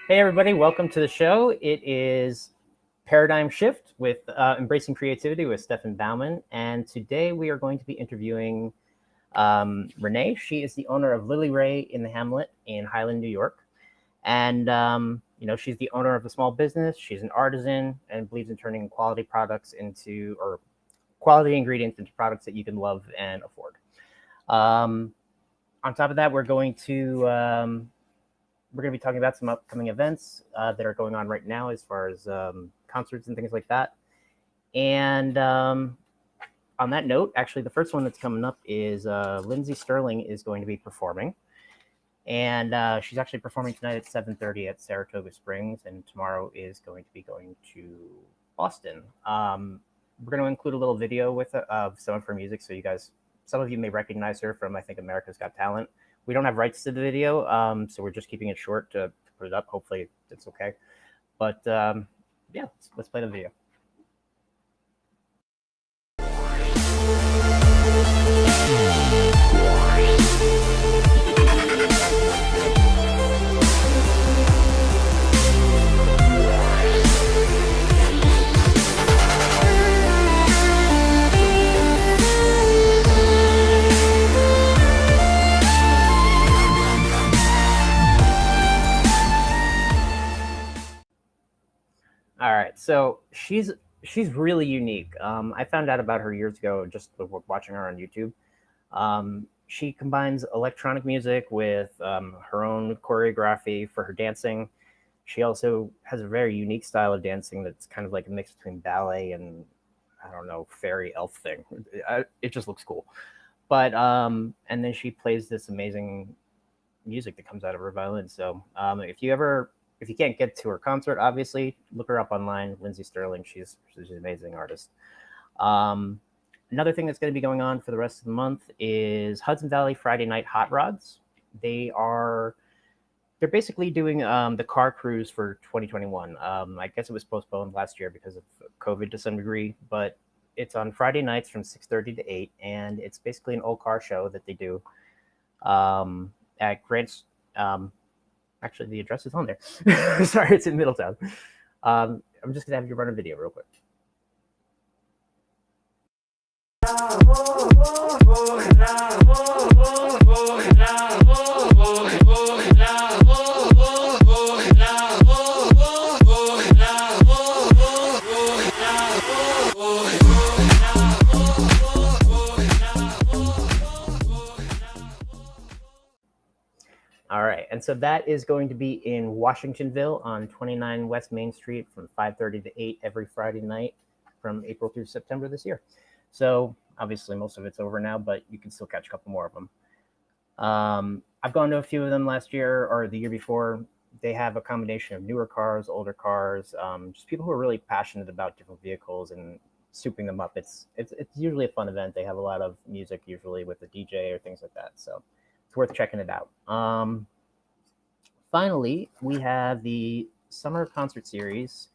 Hey, everybody, welcome to the show. It is Paradigm Shift with Embracing Creativity with Stefan Bauman. And today we are going to be interviewing Renee. She is the owner of Lily Ray in the Hamlet in Highland, New York. And, she's the owner of a small business. She's an artisan and believes in turning quality products into, or quality ingredients into products that you can love and afford. On top of that, we're going to be talking about some upcoming events that are going on right now as far as concerts and things like that. And on that note, actually, the first one that's coming up is Lindsay Sterling is going to be performing. And she's actually performing tonight at 7:30 at Saratoga Springs, and tomorrow is going to be going to Boston. We're going to include a little video with of some of her music, so some of you may recognize her from, I think, America's Got Talent. We don't have rights to the video, so we're just keeping it short to put it up. Hopefully it's okay. But yeah, let's play the video. All right, so she's really unique. I found out about her years ago just watching her on YouTube. She combines electronic music with her own choreography for her dancing. She also has a very unique style of dancing that's kind of like a mix between ballet and, I don't know, fairy elf thing. It just looks cool. But and then she plays this amazing music that comes out of her violin. So if you can't get to her concert, obviously look her up online. Lindsay Sterling, she's an amazing artist. Another thing that's going to be going on for the rest of the month is Hudson Valley Friday Night Hot Rods. They're basically doing the car cruise for 2021. I guess it was postponed last year because of COVID to some degree, but it's on Friday nights from 6:30 to 8, and it's basically an old car show that they do at Grant's. Actually, the address is on there. Sorry, it's in Middletown. I'm just gonna have you run a video real quick. All right, and so that is going to be in Washingtonville on 29 West Main Street from 5:30 to 8 every Friday night from April through September this year. So obviously most of it's over now, but you can still catch a couple more of them. I've gone to a few of them last year or the year before. They have a combination of newer cars, older cars, just people who are really passionate about different vehicles and souping them up. It's usually a fun event. They have a lot of music usually with a DJ or things like that. So it's worth checking it out. Finally, we have the summer concert series,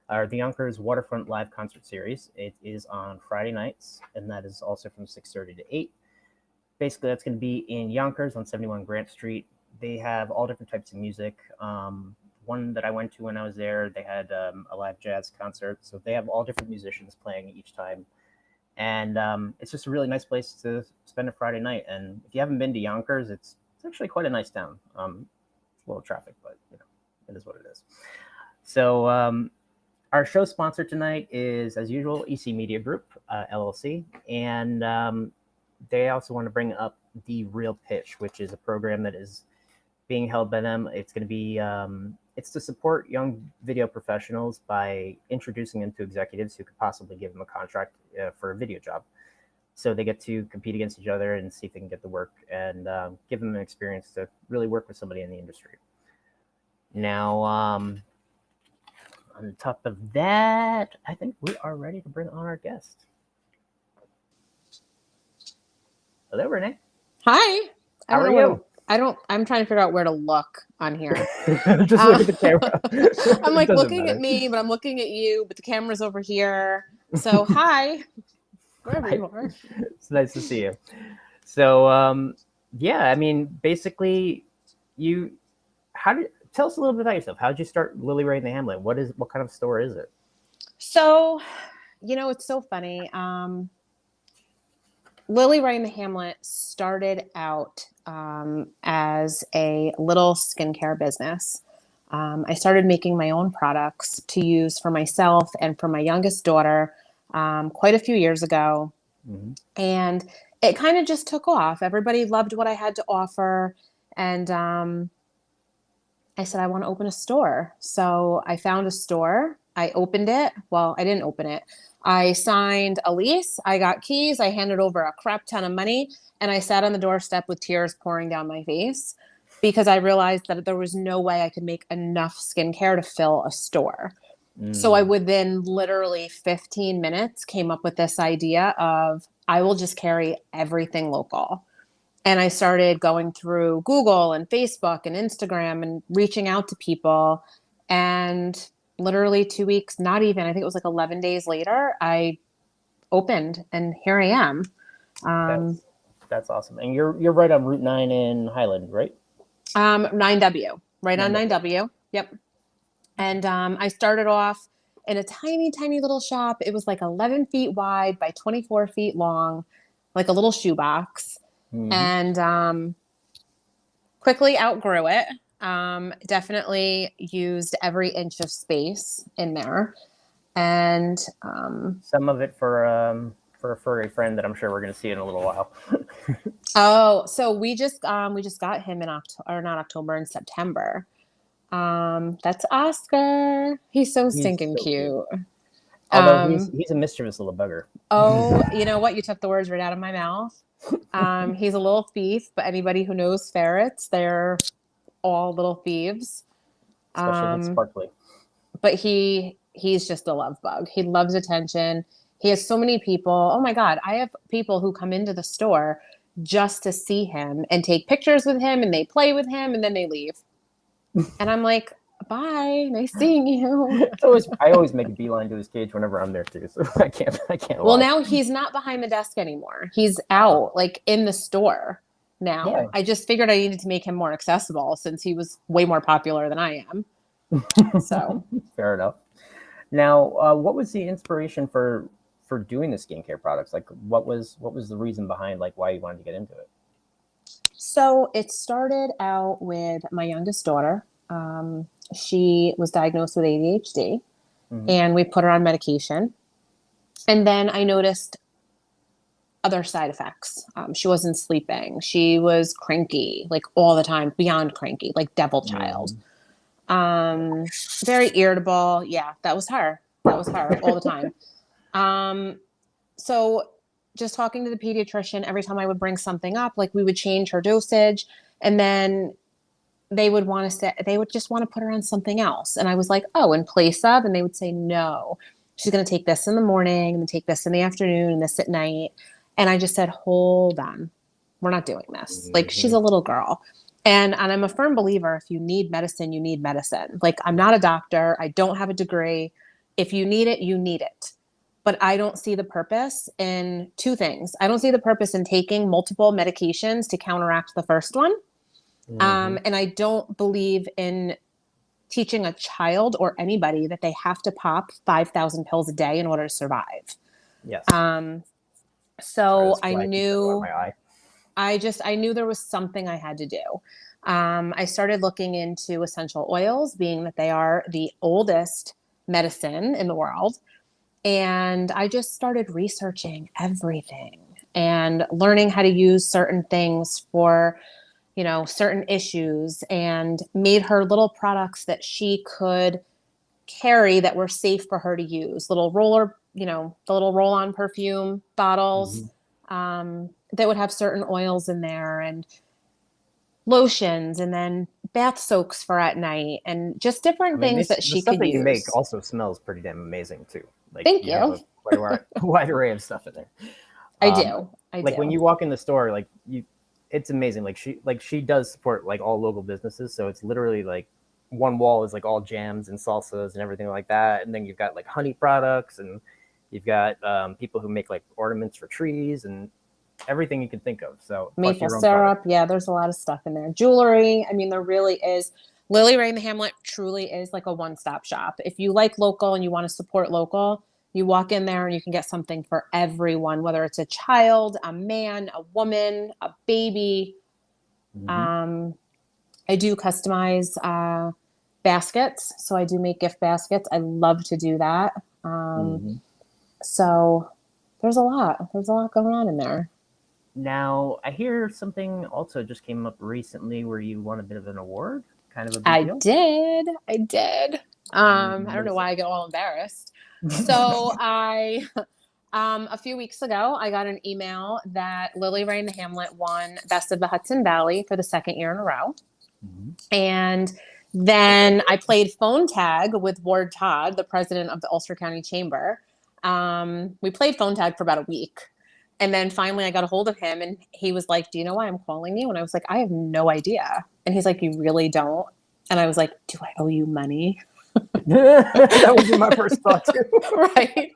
or the Yonkers Waterfront Live Concert Series. It is on Friday nights, and that is also from 6:30 to 8. Basically, that's going to be in Yonkers on 71 Grant Street. They have all different types of music. One that I went to when I was there, they had a live jazz concert. So they have all different musicians playing each time. And it's just a really nice place to spend a Friday night. And if you haven't been to Yonkers, it's actually quite a nice town. It's a little traffic, but it is what it is. So our show sponsor tonight is, as usual, EC Media Group, LLC. And they also want to bring up The Real Pitch, which is a program that is being held by them. It's going to be, it's to support young video professionals by introducing them to executives who could possibly give them a contract for a video job. So they get to compete against each other and see if they can get the work and give them an experience to really work with somebody in the industry. Now, on top of that, I think we are ready to bring on our guest. Hello, Renee. Hi. How are you? I'm trying to figure out where to look on here. Just look at the camera. I'm like looking at me, but I'm looking at you, but the camera's over here. So hi. Wherever you are. It's nice to see you. So yeah, I mean, basically tell us a little bit about yourself. How did you start Lily Ray in the Hamlet? What kind of store is it? So, it's so funny. Lily Ray in the Hamlet started out as a little skincare business. I started making my own products to use for myself and for my youngest daughter quite a few years ago. Mm-hmm. And it kind of just took off. Everybody loved what I had to offer. And I said, I want to open a store. So I found a store. I opened it. Well, I didn't open it. I signed a lease. I got keys. I handed over a crap ton of money. And I sat on the doorstep with tears pouring down my face because I realized that there was no way I could make enough skincare to fill a store. So I within literally 15 minutes came up with this idea of I will just carry everything local. And I started going through Google and Facebook and Instagram and reaching out to people. And literally 2 weeks, not even, I think it was like 11 days later, I opened and here I am. That's awesome. And you're right on Route 9 in Highland, right? 9W, right on 9W. Yep. And I started off in a tiny, tiny little shop. It was like 11 feet wide by 24 feet long, like a little shoebox. Mm-hmm. And quickly outgrew it. Definitely used every inch of space in there. And some of it for a furry friend that I'm sure we're going to see in a little while. Oh, so we just got him in September. That's Oscar. He's so stinking cute. Although he's a mischievous little bugger. Oh, you know what? You took the words right out of my mouth. He's a little thief, but anybody who knows ferrets, they're all little thieves. Especially sparkly. But he's just a love bug. He loves attention. He has so many people. Oh my God. I have people who come into the store just to see him and take pictures with him and they play with him and then they leave. And I'm like, bye, nice seeing you. I always make a beeline to his cage whenever I'm there too. So I can't. Well, now he's not behind the desk anymore. He's out, like in the store now. Yeah. I just figured I needed to make him more accessible since he was way more popular than I am. So fair enough. Now, what was the inspiration for doing the skincare products? Like, what was the reason behind like why you wanted to get into it? So it started out with my youngest daughter. She was diagnosed with ADHD, and we put her on medication. And then I noticed other side effects. She wasn't sleeping. She was cranky, like all the time, beyond cranky, like devil child. Very irritable. Yeah, that was her. All the time. So just talking to the pediatrician, every time I would bring something up, like we would change her dosage, and then they would just want to put her on something else. And I was like, oh, in place of, and they would say, no, she's going to take this in the morning and take this in the afternoon and this at night. And I just said, hold on, we're not doing this. Like, she's a little girl. And I'm a firm believer, if you need medicine, you need medicine. Like, I'm not a doctor. I don't have a degree. If you need it, you need it. But I don't see the purpose in two things. I don't see the purpose in taking multiple medications to counteract the first one. And I don't believe in teaching a child or anybody that they have to pop 5,000 pills a day in order to survive. Yes. So I knew there was something I had to do. I started looking into essential oils, being that they are the oldest medicine in the world. And I just started researching everything and learning how to use certain things for, certain issues, and made her little products that she could carry that were safe for her to use. Little roller, the little roll-on perfume bottles that would have certain oils in there, and lotions, and then bath soaks for at night, and just different things that she could use. The stuff that you make also smells pretty damn amazing too. Like, Thank you. Have a wide array of stuff in there. I do. When you walk in the store, it's amazing. Like she does support like all local businesses, so it's literally like one wall is like all jams and salsas and everything like that, and then you've got like honey products, and you've got people who make like ornaments for trees and everything you can think of. So maple syrup, yeah, there's a lot of stuff in there. Jewelry, I mean, there really is. Lily Ray in the Hamlet truly is like a one-stop shop. If you like local and you want to support local, you walk in there and you can get something for everyone, whether it's a child, a man, a woman, a baby. Mm-hmm. I do customize baskets. So I do make gift baskets. I love to do that. Mm-hmm. So there's a lot. There's a lot going on in there. Now, I hear something also just came up recently where you won a bit of an award, kind of a big I deal. did. I did. I don't What know is why I get all embarrassed. So I, a few weeks ago, I got an email that Lily Ray in the Hamlet won Best of the Hudson Valley for the second year in a row. Mm-hmm. And then I played phone tag with Ward Todd, the president of the Ulster County Chamber. We played phone tag for about a week. And then finally I got a hold of him and he was like, "Do you know why I'm calling you?" And I was like, "I have no idea." And he's like, "You really don't?" And I was like, "Do I owe you money?" That would be my first thought too. Right.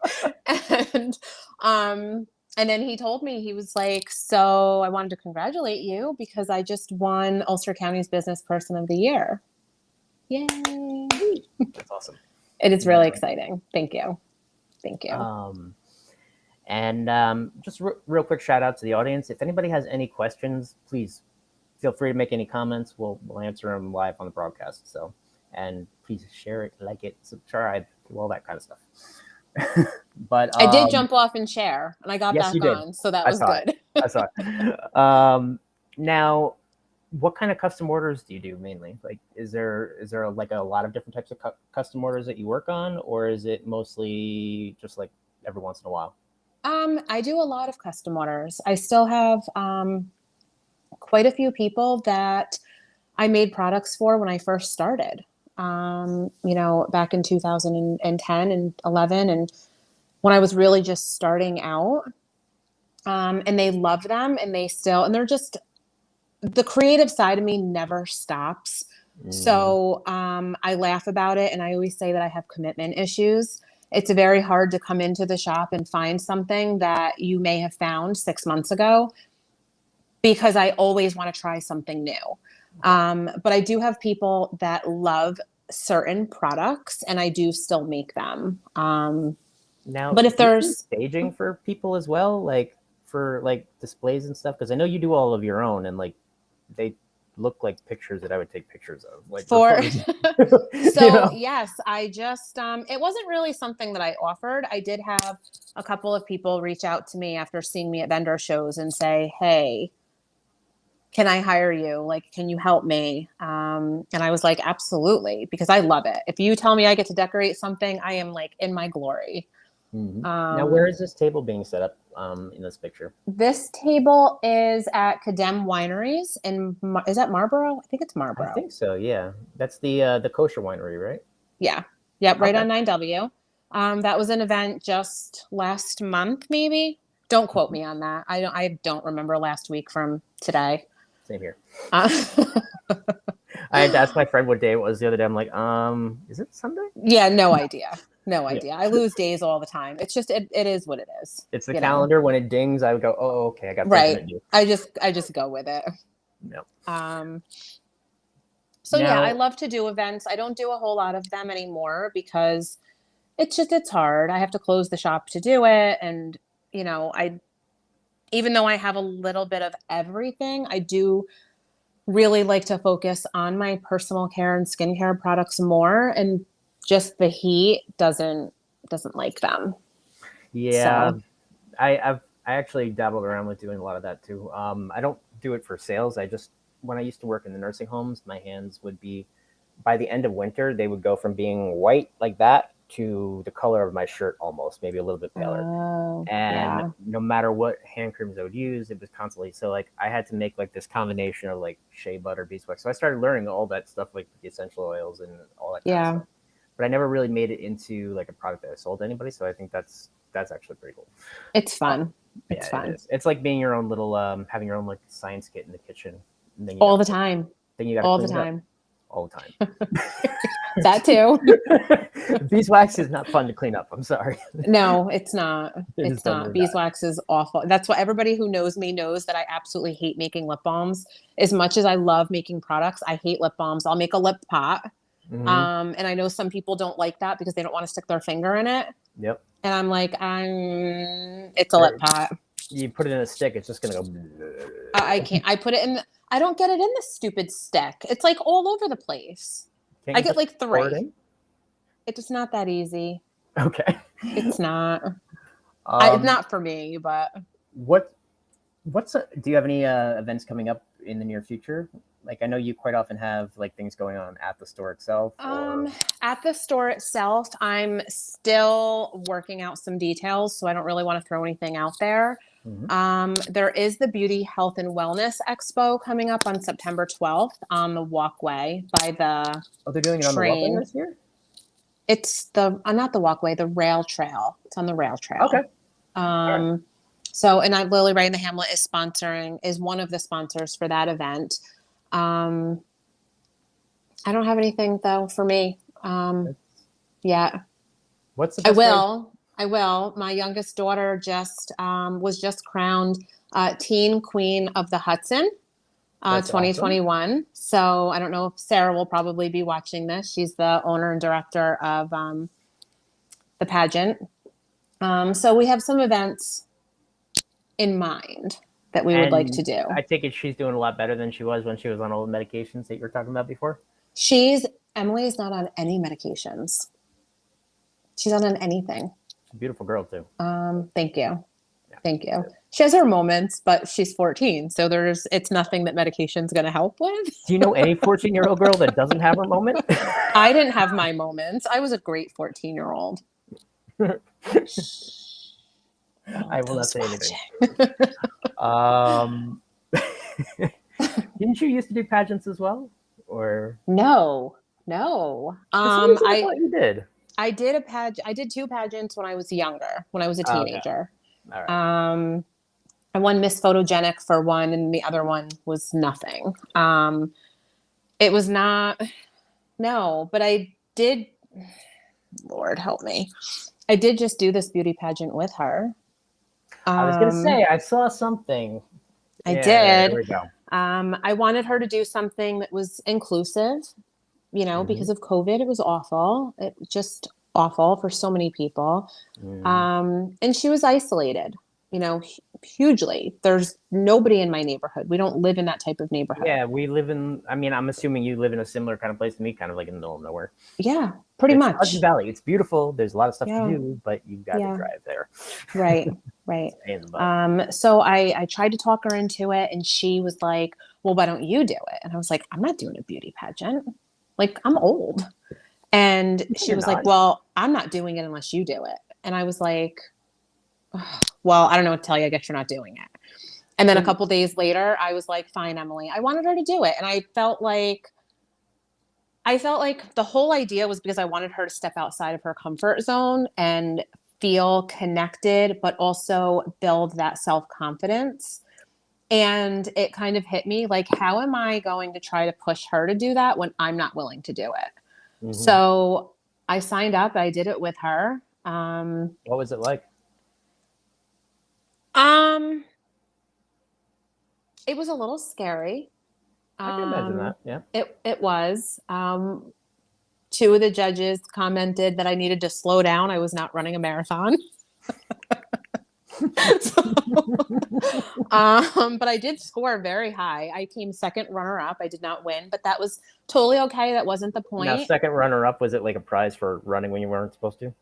And and then he told me, he was like, "So I wanted to congratulate you because I just won Ulster County's Business Person of the Year." Yay. That's awesome. It is really exciting. Thank you. Thank you. And just real quick shout out to the audience. If anybody has any questions, please feel free to make any comments. We'll answer them live on the broadcast. So, and please share it, like it, subscribe, do all that kind of stuff. But I did jump off and share, and I got yes, back you did. on, so that I was saw good. it. I saw it. Now, what kind of custom orders do you do mainly? Like, is there like a lot of different types of custom orders that you work on, or is it mostly just like every once in a while? I do a lot of custom orders. I still have quite a few people that I made products for when I first started. Back in 2010 and 11, and when I was really just starting out. And they love them, and they're just, the creative side of me never stops. So I laugh about it, and I always say that I have commitment issues. It's very hard to come into the shop and find something that you may have found 6 months ago because I always want to try something new. But I do have people that love certain products, and I do still make them. Now, But if do you do there's staging for people as well, like for like displays and stuff? Because I know you do all of your own, and like they look like pictures that I would take pictures of, like for you know? yes, I just it wasn't really something that I offered. I did have a couple of people reach out to me after seeing me at vendor shows and say, "Hey, can I hire you? Like, can you help me?" And I was like, "Absolutely," because I love it. If you tell me I get to decorate something, I am like in my glory. Now, where is this table being set up in this picture? This table is at Cadem Wineries is that Marlboro? I think it's I Marlboro. think so. Yeah, that's the kosher winery, right? Yeah. Yep. Right Okay. on 9W. That was an event just last month, maybe. Don't quote me on that. I don't remember last week from today. Same here. Uh, I had to ask my friend what day it was the other day. I'm like, is it Sunday? yeah, no idea. No Yeah. idea. I lose days all the time. It's just it is what it is. It's the You know. calendar. When it dings, I would go, oh, okay, I got something to Right. do. I just go with it. No. So yeah, I Now, love to do events. I don't do a whole lot of them anymore because it's hard. I have to close the shop to do it. And, I even though I have a little bit of everything, I do really like to focus on my personal care and skincare products more. And just the heat doesn't like them. yeah, So I actually dabbled around with doing a lot of that too. I don't do it for sales. When I used to work in the nursing homes, my hands would be, by the end of winter, they would go from being white like that to the color of my shirt almost, maybe a little bit paler. And yeah. no matter what hand creams I would use, it was constantly, so like I had to make like this combination of like shea butter, beeswax. So I started learning all that stuff, like the essential oils and all that kind of Yeah. stuff. But I never really made it into like a product that I sold to anybody. So I think that's actually pretty cool. It's fun. It's Yeah, it fun. is. It's like being your own little having your own like science kit in the kitchen. And then you All gotta the time. then you gotta All the clean it up. time. all the time. That too. Beeswax is not fun to clean up. I'm sorry. No, it's not. It is It's not. definitely not. Beeswax is awful. That's what everybody who knows me knows, that I absolutely hate making lip balms. As much as I love making products, I hate lip balms. I'll make a lip pot. Mhm. And I know some people don't like that because they don't want to stick their finger in it. Yep. And I'm like, it's a lip pot. You put it in a stick, it's just gonna go. I can't. I put it in. I don't get it in the stupid stick. It's like all over the place. Can't I you get just like pour it 3. in? It's not that easy. Okay. It's not. It's not for me, but do you have any events coming up in the near future? Like, I know you quite often have like things going on at the store itself. At the store itself, I'm still working out some details, so I don't really want to throw anything out there. There is the Beauty, Health, and Wellness Expo coming up on September 12th on the walkway by the They're doing it on the walkway train. this year? It's the not the walkway, the rail trail. It's on the rail trail. Okay. Right. So, and Lily Ray in the Hamlet is one of the sponsors for that event. I don't have anything though for me. Yeah. What's the best I will. My youngest daughter was just crowned Teen Queen of the Hudson, That's 2021. awesome. So I don't know if Sarah will probably be watching this. She's the owner and director of the pageant. So we have some events in mind that we would like to do. I take it she's doing a lot better than she was when she was on all the medications that you were talking about before? Emily's not on any medications. She's not on anything. She's a beautiful girl too. Thank you. Yeah. Thank you. She has her moments, but she's 14. So it's nothing that medication's going to help with. Do you know any 14-year-old girl that doesn't have her moment? I didn't have my moments. I was a great 14-year-old. I will not say anything. Didn't you used to do pageants as well? Or no. I thought you did. I did 2 pageants when I was younger, when I was a teenager. Okay. All right. I won Miss Photogenic for one, and the other one was nothing. It was not, no, but I did, Lord help me. I did just do this beauty pageant with her. I was going to say, I saw something. I did. There we go. I wanted her to do something that was inclusive, because of COVID. It was awful. It was just awful for so many people. And she was isolated, hugely. There's nobody in my neighborhood. We don't live in that type of neighborhood. Yeah, I'm assuming you live in a similar kind of place to me, kind of like in the middle of nowhere. Yeah, pretty much. Hudson Valley. It's beautiful. There's a lot of stuff to do, but you've got to drive there. Right. So I tried to talk her into it, and she was like, well, why don't you do it? And I was like, I'm not doing a beauty pageant. Like, I'm old. And she was like, well, I'm not doing it unless you do it. And I was like, well, I don't know what to tell you. I guess you're not doing it. And then a couple days later, I was like, fine, Emily. I wanted her to do it. And I felt like the whole idea was because I wanted her to step outside of her comfort zone and feel connected, but also build that self-confidence. And it kind of hit me like, how am I going to try to push her to do that when I'm not willing to do it? Mm-hmm. So I signed up. I did it with her. What was it like? It was a little scary. I can imagine that. Yeah. It was. 2 of the judges commented that I needed to slow down. I was not running a marathon. But I did score very high. I came second runner up. I did not win, but that was totally okay. That wasn't the point. Now, second runner up, was it like a prize for running when you weren't supposed to?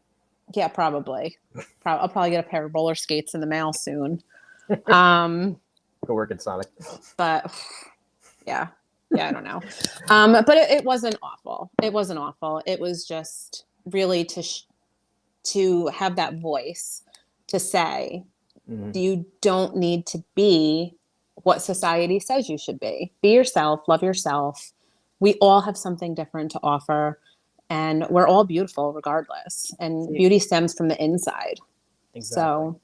Yeah, probably. I'll probably get a pair of roller skates in the mail soon. Go work at Sonic. But yeah, I don't know. But it wasn't awful. It wasn't awful. It was just really to have that voice to say, you don't need to be what society says you should be. Be yourself, love yourself. We all have something different to offer, and we're all beautiful regardless. And beauty stems from the inside. Exactly. So,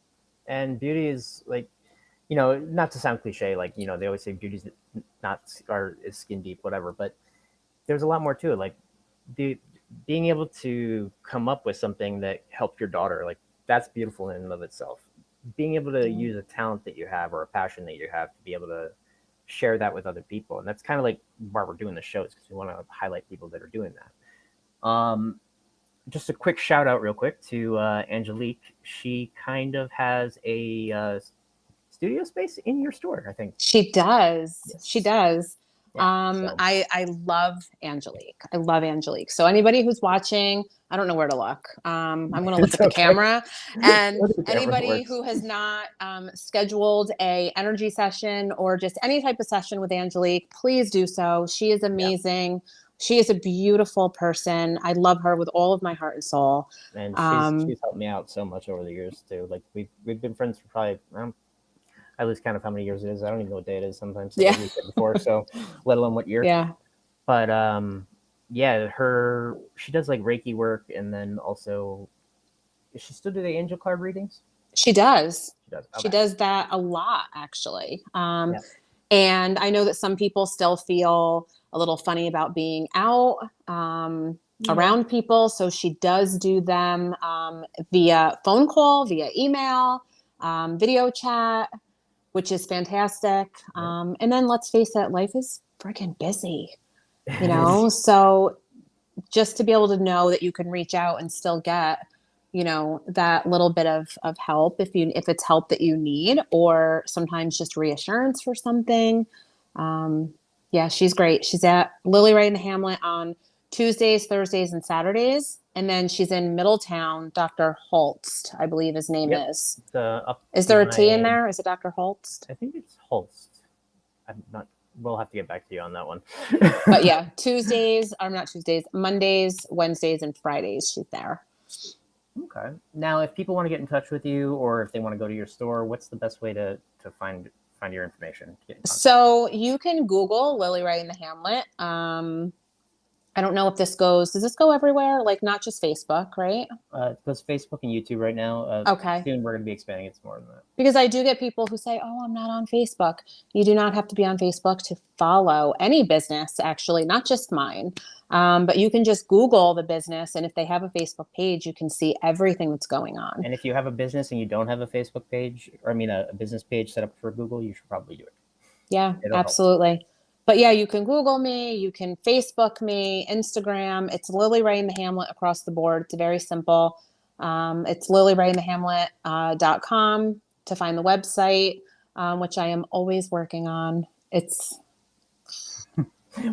and beauty is like, not to sound cliche, like, they always say beauty's is skin deep, whatever, but there's a lot more to it. Like being able to come up with something that helped your daughter, like that's beautiful in and of itself. Being able to use a talent that you have or a passion that you have to be able to share that with other people. And that's kind of like why we're doing the shows, because we want to highlight people that are doing that. Just a quick shout out real quick to Angelique. She kind of has a studio space in your store, I think. She does. Yes. She does. So. I love Angelique. I love Angelique. So anybody who's watching, I don't know where to look. I'm going to look at the camera. And anybody who has not scheduled a energy session or just any type of session with Angelique, please do so. She is amazing. Yeah. She is a beautiful person. I love her with all of my heart and soul. And she's helped me out so much over the years too. Like we've been friends for probably I lose count of how many years it is. I don't even know what day it is sometimes. Yeah. We said before, so let alone what year. Yeah. But yeah, she does like Reiki work, and then also, does she still do the angel card readings? She does. She does. Okay. She does that a lot, actually. And I know that some people still feel a little funny about being out around people. So she does do them via phone call, via email, video chat, which is fantastic. And then let's face it, life is freaking busy, you know? So just to be able to know that you can reach out and still get, you know, that little bit of help if it's help that you need, or sometimes just reassurance for something. Yeah, she's great. She's at Lily Ray in the Hamlet on Tuesdays, Thursdays, and Saturdays. And then she's in Middletown, Dr. Holst, I believe his name is. Is there a T in there? Is it Dr. Holst? I think it's Holst. I'm not. We'll have to get back to you on that one. But yeah, Mondays, Wednesdays, and Fridays she's there. Okay. Now, if people want to get in touch with you, or if they want to go to your store, what's the best way to find your information? So you can Google Lily Ray in the Hamlet. I don't know if does this go everywhere? Like not just Facebook, right? It goes Facebook and YouTube right now. Okay. Soon we're going to be expanding it more than that. Because I do get people who say, oh, I'm not on Facebook. You do not have to be on Facebook to follow any business, actually, not just mine. But you can just Google the business. And if they have a Facebook page, you can see everything that's going on. And if you have a business and you don't have a Facebook page, or a business page set up for Google, you should probably do it. Yeah, absolutely. Help. But yeah, you can Google me, you can Facebook me, Instagram. It's Lily Ray in the Hamlet across the board. It's very simple. It's lilyrayinthehamlet.com to find the website, which I am always working on. It's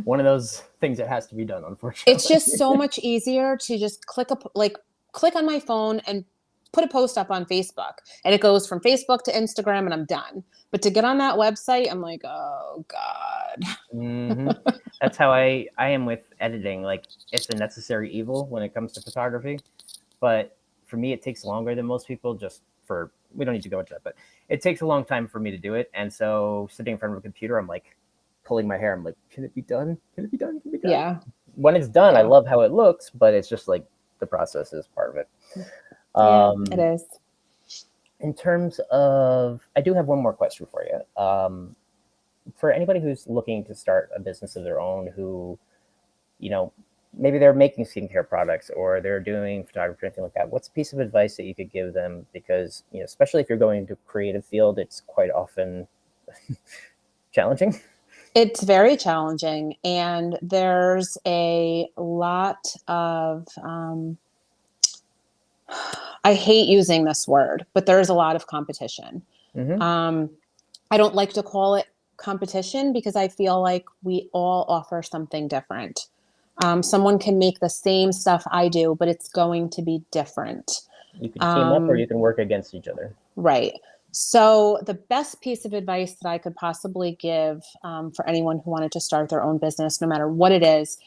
one of those things that has to be done, unfortunately. It's just so much easier to just click on my phone and put a post up on Facebook, and it goes from Facebook to Instagram and I'm done. But to get on that website, I'm like, oh God. Mm-hmm. That's how I am with editing. Like it's a necessary evil when it comes to photography. But for me, it takes longer than most people we don't need to go into that, but it takes a long time for me to do it. And so sitting in front of a computer, I'm like pulling my hair. I'm like, can it be done? Can it be done? Can it be done? Yeah. When it's done, I love how it looks, but it's just like the process is part of it. It is. In terms of, I do have one more question for you. For anybody who's looking to start a business of their own, who, you know, maybe they're making skincare products or they're doing photography or anything like that, what's a piece of advice that you could give them? Because, you know, especially if you're going into a creative field, it's quite often challenging. It's very challenging. And there's a lot of, I hate using this word, but there is a lot of competition. Mm-hmm. I don't like to call it competition because I feel like we all offer something different. Someone can make the same stuff I do, but it's going to be different. You can team up or you can work against each other. Right. So the best piece of advice that I could possibly give for anyone who wanted to start their own business, no matter what it is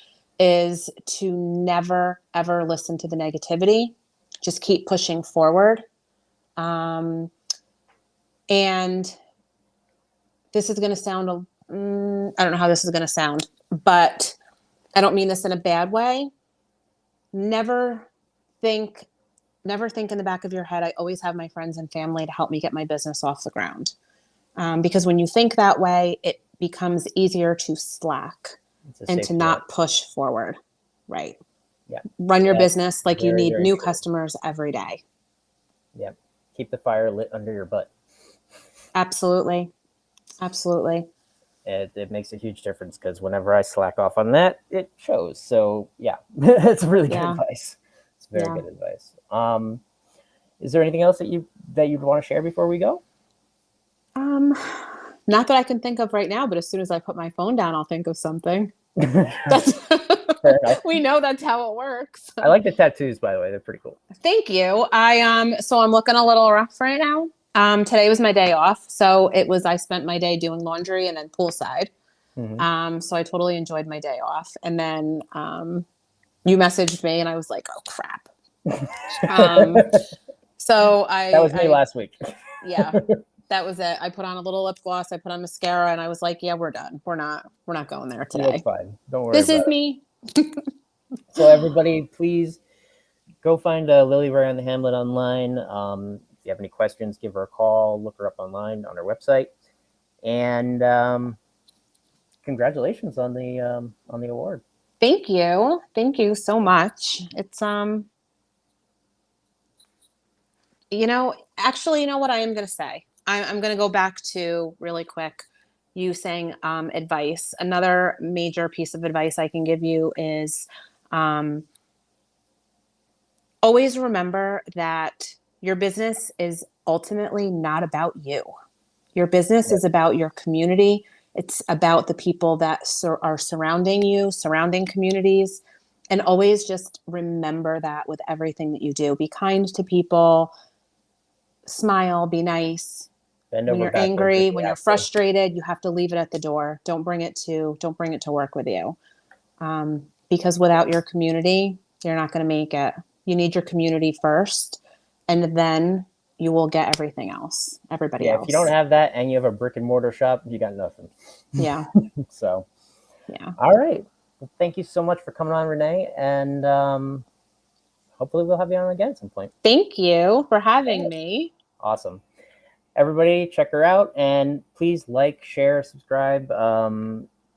to never, ever listen to the negativity. Just keep pushing forward. And this is going to sound, I don't know how this is going to sound, but I don't mean this in a bad way. Never think in the back of your head, I always have my friends and family to help me get my business off the ground. Because when you think that way, it becomes easier to slack. and to not push forward. Right. Yeah. Run your business like you need new true. customers every day. Yeah. Keep the fire lit under your butt. Absolutely. Absolutely. It makes a huge difference because whenever I slack off on that, it shows. So yeah, it's really good advice. It's very good advice. Is there anything else that you'd want to share before we go? Not that I can think of right now, but as soon as I put my phone down, I'll think of something. We know that's how it works. I like the tattoos, by the way. They're pretty cool. Thank you. So I'm looking a little rough right now. Today was my day off. So I spent my day doing laundry and then poolside. So I totally enjoyed my day off. And then you messaged me and I was like, oh crap. So that was me last week. Yeah, that was it. I put on a little lip gloss. I put on mascara and I was like, yeah, we're done. We're not going there today. That's fine. Don't worry. This is me. So everybody, please go find Lily Ray on the Hamlet online. If you have any questions, give her a call. Look her up online on her website. And congratulations on the award. Thank you. Thank you so much. It's actually, you know what I am going to say? I'm going to go back to really quick you saying advice. Another major piece of advice I can give you is always remember that your business is ultimately not about you. Your business is about your community. It's about the people that are surrounding you, surrounding communities. And always just remember that with everything that you do. Be kind to people. Smile, be nice. When you're angry, when you're frustrated, you have to leave it at the door. Don't bring it to work with you. Because without your community, you're not going to make it. You need your community first, and then you will get everything else. Everybody else. If you don't have that and you have a brick and mortar shop, you got nothing. Yeah. So. Yeah. All right. Well, thank you so much for coming on, Renee, and hopefully we'll have you on again at some point. Thank you for having me. Awesome. Everybody, check her out, and please like, share, subscribe.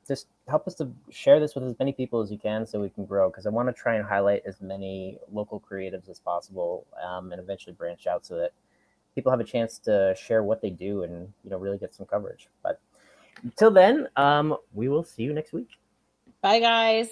Just help us to share this with as many people as you can so we can grow, because I want to try and highlight as many local creatives as possible, and eventually branch out so that people have a chance to share what they do and really get some coverage. But until then, we will see you next week. Bye, guys.